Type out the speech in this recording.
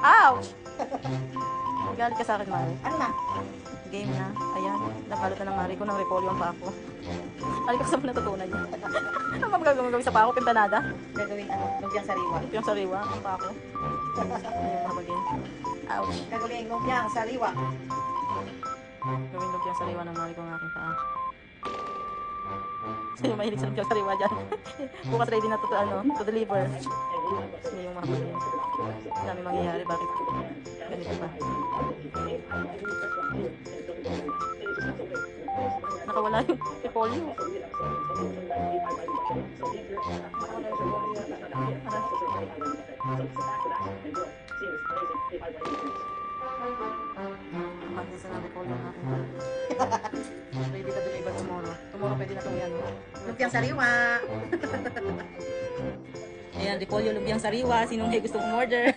Ouch! Galit ka sa akin, Mari. Ano na? Game na. Ayan. Nabalot na ng Mari ko ng repolyo ang pako. Aling ka sa mga natutunan niya. Ano ba gagawin sa pako? Pintanada? Gagawin ano? Lumpiang sariwa. Yung sariwa, ang pako. Ayun, mabagin. Ouch. Gagawin lumpiang sariwa. Gawin lumpiang sariwa ng Mari ko ang aking paa. Sino mahilig sa lumpiang sariwa dyan? Bukas ready na to deliver. Sino yung mabagin? Ang dami mangyayari. Bakit? Ganito ba? Nakawala yung repolyo. Mahal sa repolyo ang aking paa. Ready to deliver tomorrow. Tomorrow pwede na itong yan. Lumpiang sariwa. Ayan, repolyo, lumpiang sariwa. Sinong may gusto mong order?